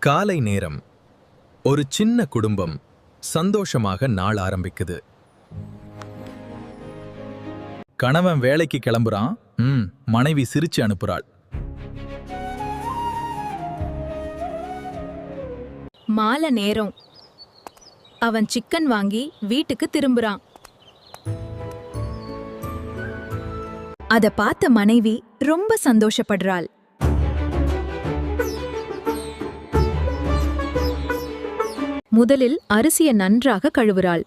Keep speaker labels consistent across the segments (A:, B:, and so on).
A: காலை நேரம். ஒரு சின்ன குடும்பம் சந்தோஷமாக நாள் ஆரம்பிக்குது. கணவன் வேலைக்கு கிளம்புறான். மனைவி சிரிச்சு அனுப்புறாள்.
B: மாலை நேரம். அவன் சிக்கன் வாங்கி வீட்டுக்கு திரும்புறான். அத பார்த்த மனைவி ரொம்ப சந்தோஷப்படுறாள். முதலில் அரிசியை நன்றாக கழுவுறாள்.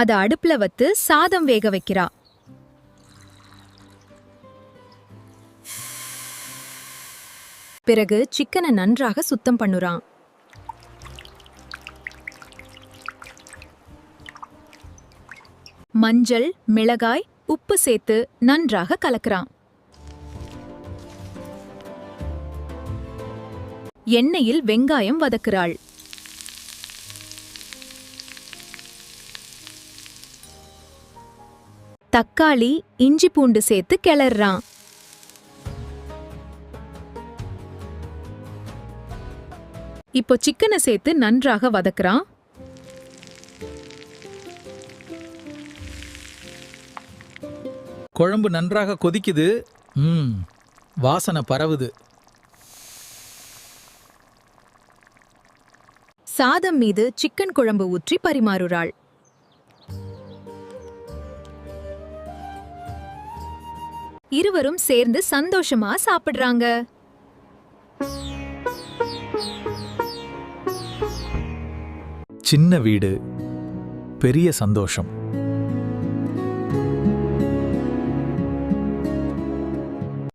B: அத அடுப்புல வச்சு சாதம் வேக வைக்கிறா. பிறகு சிக்கனை நன்றாக சுத்தம் பண்ணுறான். மஞ்சள், மிளகாய், உப்பு சேர்த்து நன்றாக கலக்குறான். எண்ணெயில் வெங்காயம் வதக்குறாள். தக்காளி, இஞ்சி பூண்டு சேர்த்து கிளறான். இப்போ சிக்கனை சேர்த்து நன்றாக வதக்குறான்.
C: குழம்பு நன்றாக கொதிக்குது. வாசனை பரவுது.
B: சாதம் மீது சிக்கன் குழம்பு ஊற்றி பரிமாறுறாள். இருவரும் சேர்ந்து சந்தோஷமா சாப்பிடுறாங்க.
A: சின்ன வீடு, பெரிய சந்தோஷம்.